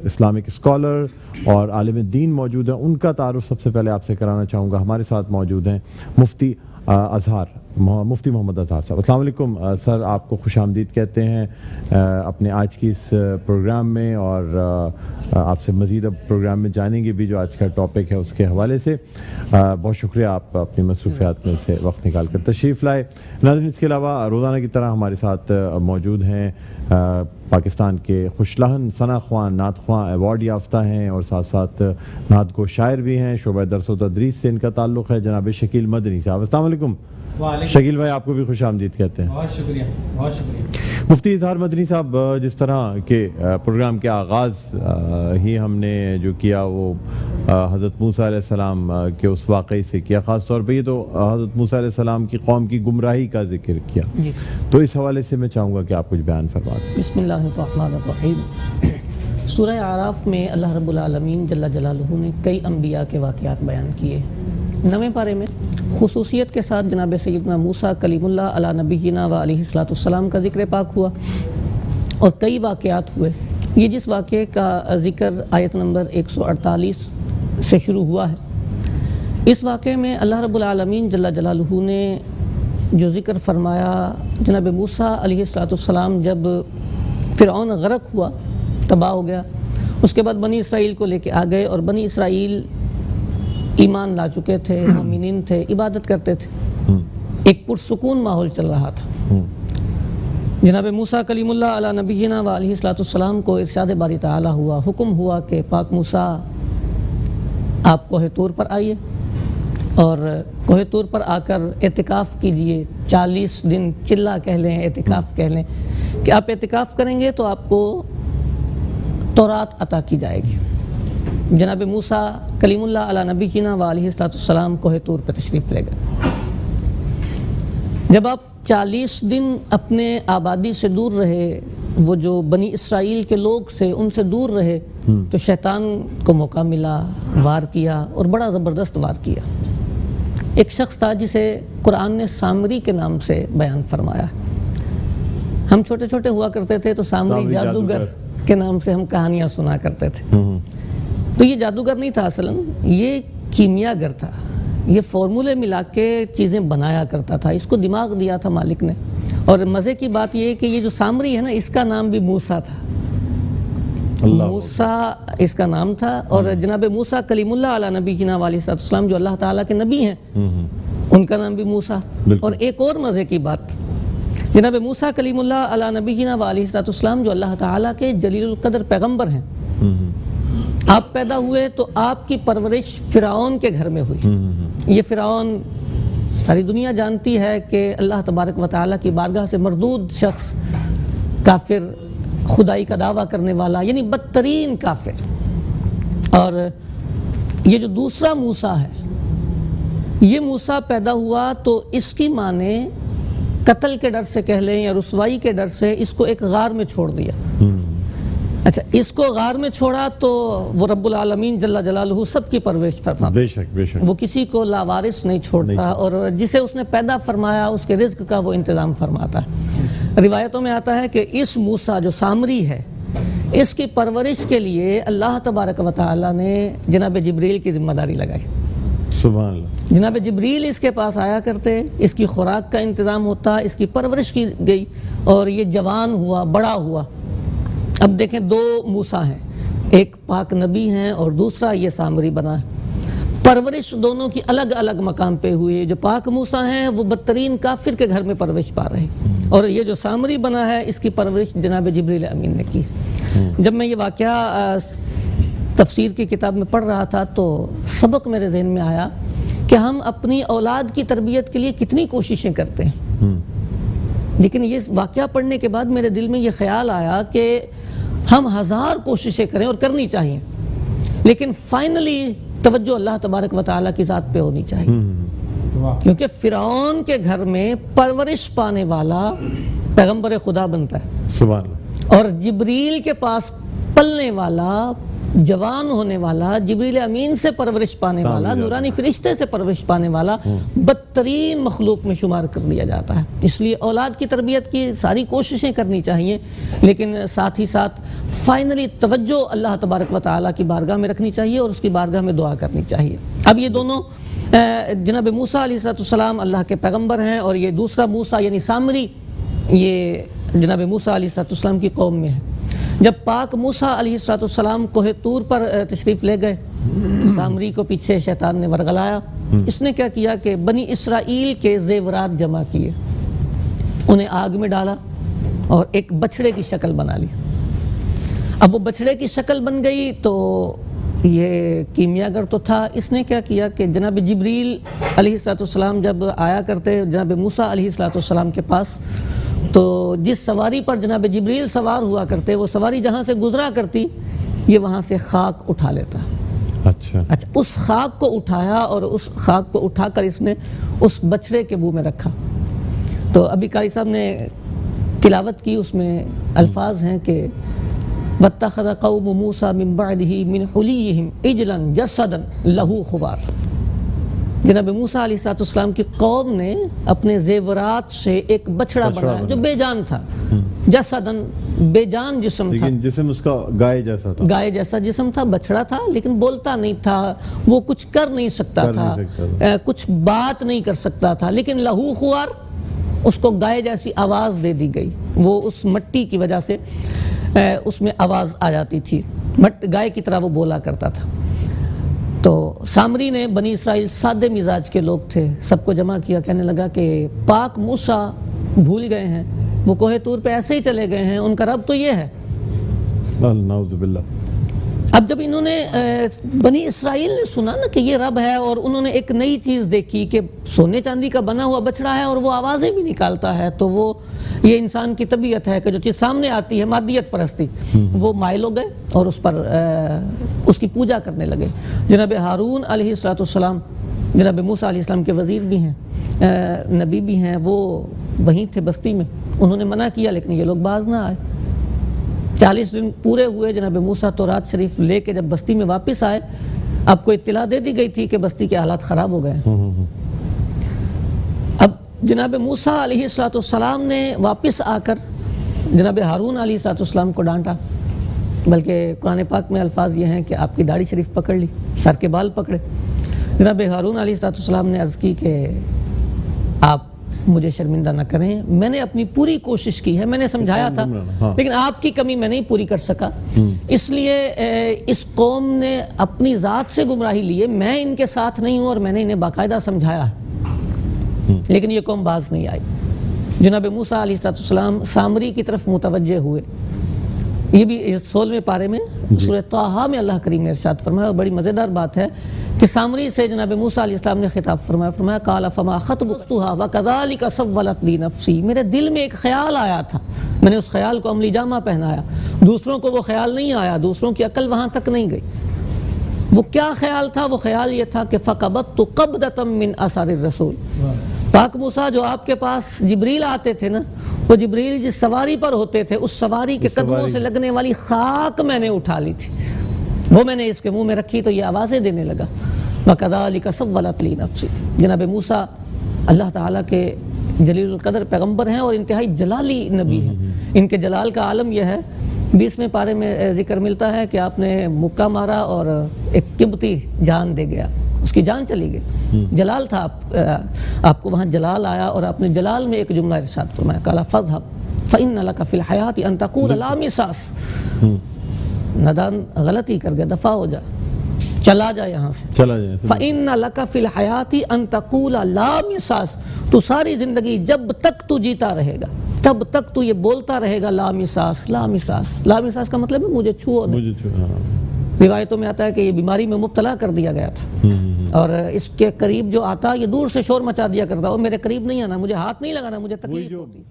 Islamic scholar اور عالم دین موجود ہیں. ان کا تعارف سب سے پہلے آپ سے کرانا چاہوں گا. ہمارے ساتھ موجود ہیں مفتی اظہار، مفتی محمد اظہار صاحب. السلام علیکم سر، آپ کو خوش آمدید کہتے ہیں اپنے آج کی اس پروگرام میں، اور آپ سے مزید اب پروگرام میں جانیں گے بھی جو آج کا ٹاپک ہے اس کے حوالے سے. بہت شکریہ، آپ اپنی مصروفیات میں سے وقت نکال کر تشریف لائے. ناظرین، اس کے علاوہ روزانہ کی طرح ہمارے ساتھ موجود ہیں پاکستان کے خوش لہن ثنا خواں، نعت خواں ایوارڈ یافتہ ہیں، اور ساتھ ساتھ نعت گو شاعر بھی ہیں. شعبہ درس و تدریس سے ان کا تعلق ہے. جناب شکیل مدنی صاحب، السلام علیکم. شکیل بھائی، آپ کو بھی خوش آمدید کہتے ہیں. بہت شکریہ، بہت شکریہ. مفتی اظہار مدنی صاحب، جس طرح کے پروگرام کے آغاز ہی ہم نے جو کیا وہ حضرت موسیٰ علیہ السلام کے اس واقعے سے کیا، خاص طور پہ یہ تو حضرت موسیٰ علیہ السلام کی قوم کی گمراہی کا ذکر کیا، تو اس حوالے سے میں چاہوں گا کہ آپ کچھ بیان فرما دیں. بسم اللہ الرحمن الرحیم. سورہ اعراف میں اللہ رب العالمین جل جلالہ نے کئی انبیاء کے واقعات بیان کیے. 9ویں پارے میں خصوصیت کے ساتھ جناب سیدنا موسیٰ کلیم اللہ علی نبینا و علیہ السلام کا ذکر پاک ہوا، اور کئی واقعات ہوئے. یہ جس واقعے کا ذکر آیت نمبر 148 سے شروع ہوا ہے، اس واقعے میں اللہ رب العالمین جل جلالہ نے جو ذکر فرمایا، جناب موسیٰ علیہ السلام جب فرعون غرق ہوا، تباہ ہو گیا، اس کے بعد بنی اسرائیل کو لے کے آ گئے، اور بنی اسرائیل ایمان لا چکے تھے، مومنین تھے، عبادت کرتے تھے، ایک پرسکون ماحول چل رہا تھا. جناب موسیٰ کلیم اللہ علی نبینا و علیہ السلام کو ارشاد باری تعالی ہوا، حکم ہوا کہ پاک موسیٰ آپ کوہ طور پر آئیے، اور کوہ طور پر آ کر اعتکاف کیجئے. 40 دن چلہ کہہ لیں، اعتکاف کہہ لیں، کہ آپ اعتکاف کریں گے تو آپ کو تورات عطا کی جائے گی. جناب موسیٰ کلیم اللہ علی نبینا و علیہ السلام کوہ طور پہ تشریف لے گئے. جب آپ 40 دن اپنے آبادی سے دور رہے، وہ جو بنی اسرائیل کے لوگ سے ان سے دور رہے، تو شیطان کو موقع ملا، وار کیا، اور بڑا زبردست وار کیا. ایک شخص تھا جسے قرآن نے سامری کے نام سے بیان فرمایا. ہم چھوٹے چھوٹے ہوا کرتے تھے تو سامری جادوگر کے نام سے ہم کہانیاں سنا کرتے تھے. تو یہ جادوگر نہیں تھا، اصلاً یہ کیمیا گر تھا. یہ فارمولے ملا کے چیزیں بنایا کرتا تھا. اس کو دماغ دیا تھا مالک نے. اور مزے کی بات یہ ہے کہ یہ جو سامری ہے نا، اس کا نام بھی موسیٰ تھا. موسیٰ اس کا نام تھا. اور جناب موسیٰ کلیم اللہ علی نبینا و علیہ السلام جو اللہ تعالیٰ کے نبی ہیں، ان کا نام بھی موسیٰ. اور ایک اور مزے کی بات، جناب موسیٰ کلیم اللہ علی نبینا و علیہ السلام جو اللہ تعالیٰ کے جلیل القدر پیغمبر ہیں، آپ پیدا ہوئے تو آپ کی پرورش فرعون کے گھر میں ہوئی. یہ فرعون ساری دنیا جانتی ہے کہ اللہ تبارک و تعالیٰ کی بارگاہ سے مردود شخص، کافر، خدائی کا دعویٰ کرنے والا، یعنی بدترین کافر. اور یہ جو دوسرا موسیٰ ہے، یہ موسیٰ پیدا ہوا تو اس کی ماں نے قتل کے ڈر سے کہہ لیں یا رسوائی کے ڈر سے اس کو ایک غار میں چھوڑ دیا. اچھا، اس کو غار میں چھوڑا تو وہ رب العالمین جل جلالہ سب کی پرورش فرماتا، بے شک وہ کسی کو لاوارث نہیں چھوڑتا، اور جسے اس نے پیدا فرمایا اس کے رزق کا وہ انتظام فرماتا ہے. روایتوں میں آتا ہے کہ اس موسیٰ جو سامری ہے، اس کی پرورش کے لیے اللہ تبارک و تعالیٰ نے جناب جبریل کی ذمہ داری لگائی. سبحان اللہ. جناب جبریل اس کے پاس آیا کرتے، اس کی خوراک کا انتظام ہوتا، اس کی پرورش کی گئی، اور یہ جوان ہوا، بڑا ہوا. اب دیکھیں، 2 موسیٰ ہیں، ایک پاک نبی ہیں اور دوسرا یہ سامری بنا ہے. پرورش دونوں کی الگ الگ مقام پہ ہوئی. جو پاک موسیٰ ہیں وہ بدترین کافر کے گھر میں پرورش پا رہے ہیں، اور یہ جو سامری بنا ہے اس کی پرورش جناب جبریل امین نے کی. جب میں یہ واقعہ تفسیر کی کتاب میں پڑھ رہا تھا تو سبق میرے ذہن میں آیا کہ ہم اپنی اولاد کی تربیت کے لیے کتنی کوششیں کرتے ہیں، لیکن یہ واقعہ پڑھنے کے بعد میرے دل میں یہ خیال آیا کہ ہم 1000 کوششیں کریں، اور کرنی چاہیے، لیکن فائنلی توجہ اللہ تبارک و تعالیٰ کی ذات پہ ہونی چاہیے. کیونکہ فرعون کے گھر میں پرورش پانے والا پیغمبر خدا بنتا ہے، سبحان اللہ. اور جبریل کے پاس پلنے والا جوان ہونے والا، جبریل امین سے پرورش پانے والا، نورانی فرشتے سے پرورش پانے والا بدترین مخلوق میں شمار کر دیا جاتا ہے۔ اس لیے اولاد کی تربیت کی ساری کوششیں کرنی چاہیے، لیکن ساتھ ہی ساتھ فائنلی توجہ اللہ تبارک و تعالیٰ کی بارگاہ میں رکھنی چاہیے اور اس کی بارگاہ میں دعا کرنی چاہیے۔ اب یہ دونوں جناب موسیٰ علیہ السلام اللہ کے پیغمبر ہیں، اور یہ دوسرا موسیٰ یعنی سامری یہ جناب موسیٰ علیہ السلام کی قوم میں ہے۔ جب پاک موسیٰ علیہ السلام کوہ طور پر تشریف لے گئے، سامری کو پیچھے شیطان نے ورغلایا۔ اس نے کیا کیا کہ بنی اسرائیل کے زیورات جمع کیے، انہیں آگ میں ڈالا اور ایک بچھڑے کی شکل بنا لی۔ اب وہ بچھڑے کی شکل بن گئی تو یہ کیمیاگر تو تھا، اس نے کیا کیا کہ جناب جبریل علیہ السلام جب آیا کرتے جناب موسیٰ علیہ السلام کے پاس، تو جس سواری پر جناب جبریل سوار ہوا کرتے، وہ سواری جہاں سے گزرا کرتی، یہ وہاں سے خاک اٹھا لیتا۔ اچھا، اس خاک کو اٹھایا اور اس خاک کو اٹھا کر اس نے اس بچھڑے کے منہ میں رکھا۔ تو ابھی قاری صاحب نے تلاوت کی، اس میں الفاظ ہیں کہ وَاتَّخَذَ قَوْمُ مُوسَى مِن بَعْدِهِ مِنْ حُلِيِّهِمْ عِجْلًا جَسَدًا لَهُ خُوَارٌ۔ جناب موسیٰ علیہ السلام کی قوم نے اپنے زیورات سے ایک بچڑا بنایا جو بے جان تھا، جسدن بے جان جسم تھا، لیکن جسم اس کا گائے جیسا تھا، گائے جیسا جسم تھا، بچڑا تھا لیکن بولتا نہیں تھا، وہ کچھ کر نہیں سکتا تھا، کچھ بات نہیں کر سکتا تھا، لیکن لہو خوار، اس کو گائے جیسی آواز دے دی گئی۔ وہ اس مٹی کی وجہ سے اس میں آواز آ جاتی تھی، گائے کی طرح وہ بولا کرتا تھا۔ تو سامری نے، بنی اسرائیل سادے مزاج کے لوگ تھے، سب کو جمع کیا، کہنے لگا کہ پاک موسیٰ بھول گئے ہیں، وہ کوہ طور پہ ایسے ہی چلے گئے ہیں، ان کا رب تو یہ ہے۔ نعوذ باللہ۔ اب جب انہوں نے بنی اسرائیل نے سنا نا کہ یہ رب ہے، اور انہوں نے ایک نئی چیز دیکھی کہ سونے چاندی کا بنا ہوا بچڑا ہے اور وہ آوازیں بھی نکالتا ہے، تو وہ یہ انسان کی طبیعت ہے کہ جو چیز سامنے آتی ہے، مادیت پرستی، وہ مائل ہو گئے اور اس پر اس کی پوجا کرنے لگے۔ جناب ہارون علیہ السلام جناب موسیٰ علیہ السلام کے وزیر بھی ہیں، نبی بھی ہیں، وہ وہیں تھے بستی میں، انہوں نے منع کیا لیکن یہ لوگ باز نہ آئے۔ 40 دن پورے ہوئے، جناب موسیٰ تورات شریف لے کے جب بستی میں واپس آئے، آپ کو اطلاع دے دی گئی تھی کہ بستی کے حالات خراب ہو گئے۔ اب جناب موسیٰ علیہ السلام نے واپس آ کر جناب ہارون علیہ السلام کو ڈانٹا، بلکہ قرآن پاک میں الفاظ یہ ہیں کہ آپ کی داڑھی شریف پکڑ لی، سر کے بال پکڑے۔ جناب ہارون علیہ السلام نے عرض کی کہ آپ مجھے شرمندہ نہ کریں، میں نے اپنی پوری کوشش کی ہے، میں نے سمجھایا تھا، لیکن آپ کی کمی میں نہیں پوری کر سکا، اس لیے اس قوم نے اپنی ذات سے گمراہی لی ہے، میں ان کے ساتھ نہیں ہوں اور میں نے انہیں باقاعدہ سمجھایا ہے، لیکن یہ قوم باز نہیں آئی۔ جناب موسیٰ علیہ السلام سامری کی طرف متوجہ ہوئے۔ یہ بھی 16ویں پارے میں سورہ طٰہٰ میں اللہ کریم نے ارشاد فرمایا، اور بڑی مزیدار بات ہے کہ سامری سے جناب موسیٰ علیہ السلام نے خطاب فرمایا قال فما خطبتها وكذلك سولت لي نفسي، میرے دل میں ایک خیال آیا تھا، میں نے اس خیال کو عملی جامہ پہنایا، دوسروں کو وہ خیال نہیں آیا، دوسروں کی عقل وہاں تک نہیں گئی۔ وہ کیا خیال تھا؟ وہ خیال یہ تھا کہ فقبضت قبضة من اثر الرسول، پاک موسیٰ جو آپ کے پاس جبریل آتے تھے نا، وہ جبریل جس سواری پر ہوتے تھے، اس سواری کے قدموں سے لگنے والی خاک میں نے اٹھا لی تھی، وہ میں نے اس کے منہ میں رکھی تو یہ آوازیں دینے لگا۔ وَكَذَلِكَ سَوَّلَتْ لِي نَفْسِي، جناب موسیٰ اللہ تعالیٰ کے جلیل القدر پیغمبر ہیں اور انتہائی جلالی نبی ہیں، ان کے جلال کا عالم یہ ہے، 20ویں پارے میں ذکر ملتا ہے کہ آپ نے مکہ مارا اور ایک قبطی جان دے گیا، اس کی جان چلی گئی، جلال تھا، آپ کو وہاں جلال آیا، اور آپ نے جلال میں ایک جملہ ارشاد فرمایا قال فاذهب فإن لك في الحياة أن تقول لا مساس، ندان غلطی کر گیا، دفع ہو جا، چلا جا یہاں سے، چلا جائے۔ فإن لك في الحياة أن تقول لا مساس، تو ساری زندگی جب تک تو جیتا رہے گا تب تک تو یہ بولتا رہے گا لا مساس لا مساس۔ لا مساس کا مطلب ہے مجھے چھوؤ نہیں۔ روایتوں میں آتا ہے کہ یہ بیماری میں مبتلا کر دیا گیا تھا، اور اس کے قریب جو آتا یہ دور سے شور مچا دیا کرتا، وہ میرے قریب نہیں آنا، مجھے ہاتھ نہیں لگانا، مجھے تکلیف ہوتی۔